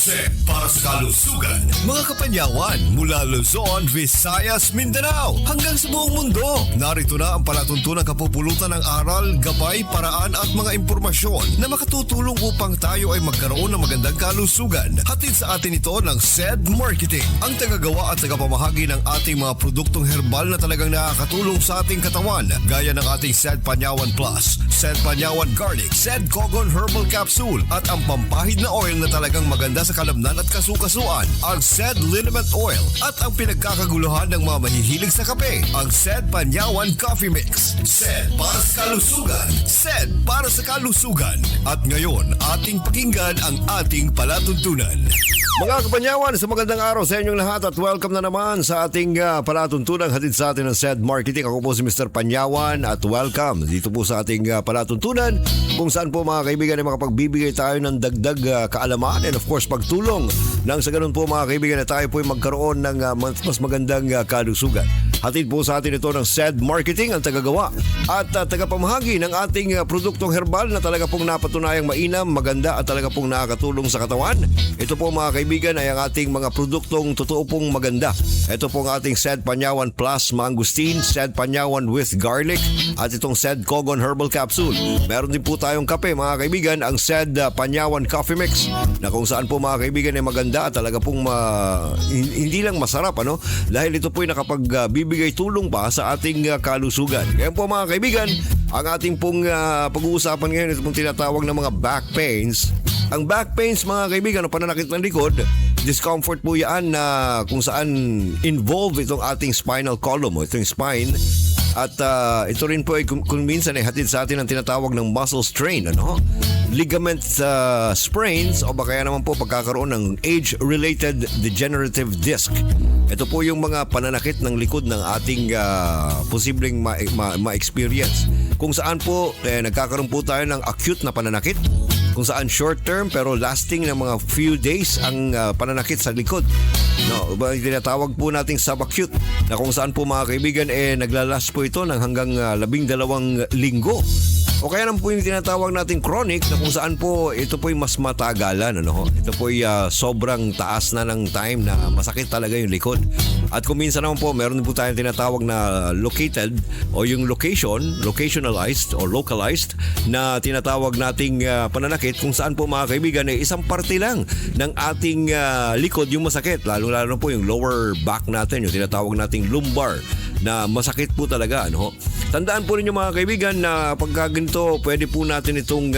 Set para sa kalusugan. Mga kapanyawan mula Luzon, Visayas, Mindanao hanggang sa buong mundo. Narito na ang palatuntunang kapupulutan ng aral, gabay, paraan at mga impormasyon na makatutulong upang tayo ay magkaroon ng magandang kalusugan. Hatid sa atin ito ng SED Marketing, ang tagagawa at tagapamahagi ng ating mga produktong herbal na talagang nakakatulong sa ating katawan, gaya ng ating SED Panyawan Plus, SED Panyawan Garlic, SED Kogon Herbal Capsule at ang pampahid na oil na talagang maganda sa kalamnan at kasukasuan, ang SED Liniment Oil at ang pinagkakaguluhan ng mga mahihilig sa kape, ang SED Panyawan Coffee Mix. SED para sa kalusugan, SED para sa kalusugan. At ngayon, ating pakinggan ang ating palatuntunan. Mga kapanyawan, sa magandang araw sa inyong lahat at welcome na naman sa ating palatuntunan hatid sa atin ng SED Marketing. Ako po si Mr. Panyawan at welcome dito po sa ating palatuntunan kung saan po mga kaibigan ay makapagbibigay tayo ng dagdag kaalaman and of course pagtulong nang sa ganun po mga kaibigan na tayo po ay magkaroon ng mas magandang kalusugan. Hatid po sa atin ito ng SED Marketing, ang tagagawa at tagapamahagi ng ating produktong herbal na talaga pong napatunayang mainam, maganda at talaga pong nakakatulong sa katawan. Ito po mga kaibigan ay ang ating mga produktong totoo pong maganda. Ito po ang ating SED Panyawan Plus Mangustin, SED Panyawan with Garlic at itong SED Kogon Herbal Capsule. Meron din po tayong kape mga kaibigan, ang SED Panyawan Coffee Mix na kung saan po mga kaibigan ay maganda at talaga pong hindi lang masarap dahil ito po ay nakapagbibigay tulong pa sa ating kalusugan. Kaya po mga kaibigan, ang ating pong pag-uusapan ngayon ito pong tinatawag ng mga back pains. Ang back pains mga kaibigan o pananakit ng likod, discomfort po yan na kung saan involved itong ating spinal column o itong spine. At ito rin po ay kung minsan ay hatid sa atin ang tinatawag ng muscle strain, ligament sprains o baka naman po pagkakaroon ng age-related degenerative disc. Ito po yung mga pananakit ng likod ng ating posibleng ma-experience. Kung saan po nagkakaroon po tayo ng acute na pananakit, kung saan short term pero lasting ng mga few days ang pananakit sa likod. Tinatawag po nating subacute na kung saan po mga kaibigan naglalast po ito ng hanggang 12 linggo. O kaya naman po yung tinatawag nating chronic na kung saan po ito po yung mas matagalan. Ito po yung sobrang taas na ng time na masakit talaga yung likod. At kung minsan naman po, meron din po tayong tinatawag na located o yung locationalized o localized na tinatawag nating pananakit kung saan po mga kaibigan ay isang parte lang ng ating likod yung masakit. Lalo-lalo po yung lower back natin, yung tinatawag nating lumbar na masakit po talaga. Tandaan po ninyo mga kaibigan na pagka ganito, pwede po natin itong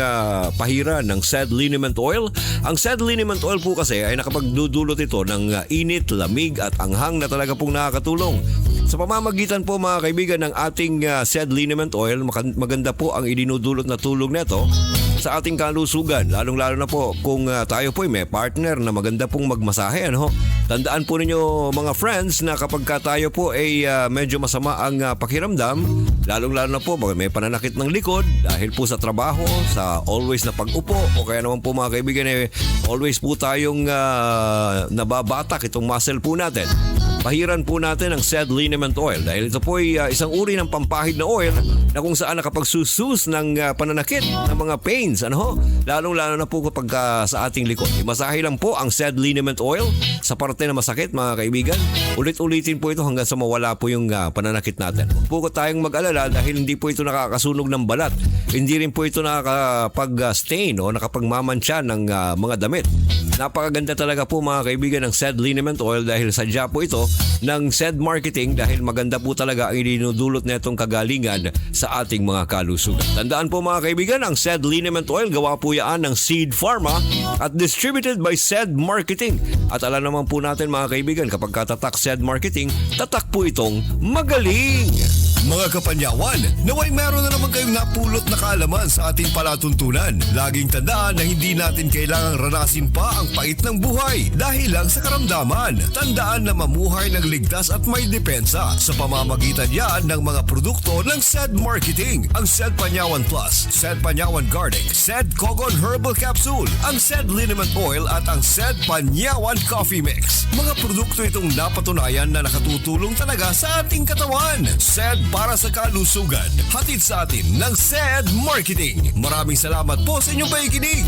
pahiran ng SED Liniment Oil. Ang SED Liniment Oil po kasi ay nakapagdudulot ito ng init, lamig at anghang na talaga pong nakakatulong. Sa pamamagitan po mga kaibigan ng ating SED Liniment Oil, maganda po ang idinudulot na tulong nito sa ating kalusugan. Lalong-lalo na po kung tayo po ay may partner na maganda pong magmasahe. Tandaan po ninyo mga friends na kapag tayo po ay medyo masama ang pakiramdam, lalong-lalo na po may pananakit ng likod dahil po sa trabaho, sa always na pag-upo o kaya naman po mga kaibigan always po tayong nababatak itong muscle po natin. Pahiran po natin ang SED Liniment Oil dahil ito po ay isang uri ng pampahid na oil na kung saan nakapagsusus ng pananakit ng mga pains. Lalong-lalo na po kapag sa ating likod. Imasahe lang po ang SED Liniment Oil sa parte na masakit mga kaibigan. Ulit-ulitin po ito hanggang sa mawala po yung pananakit natin. Huwag po tayong mag-alala dahil hindi po ito nakakasunog ng balat. Hindi rin po ito nakakapag-stain o nakapagmamansya ng mga damit. Napakaganda talaga po mga kaibigan ng SED Liniment Oil dahil sadya po ito ng SED Marketing dahil maganda po talaga ang idinudulot na itong kagalingan sa ating mga kalusugan. Tandaan po mga kaibigan, ang SED Liniment Oil gawa po yan ng Seed Pharma at distributed by SED Marketing. At alam naman po natin mga kaibigan, kapag katatak SED Marketing, tatak po itong magaling! Mga kapanyawan, naway meron na naman kayong napulot na kaalaman sa ating palatuntunan. Laging tandaan na hindi natin kailangang ranasin pa ang pait ng buhay dahil lang sa karamdaman. Tandaan na mamuhay ng ligtas at may depensa sa pamamagitan yan ng mga produkto ng SED Marketing. Ang SED Panyawan Plus, SED Panyawan Garlic, SED Kogon Herbal Capsule, ang SED Liniment Oil at ang SED Panyawan Coffee Mix. Mga produkto itong napatunayan na nakatutulong talaga sa ating katawan. SED para sa kalusugan. Hatid sa atin ng SED Marketing. Maraming salamat po sa inyong pakikinig.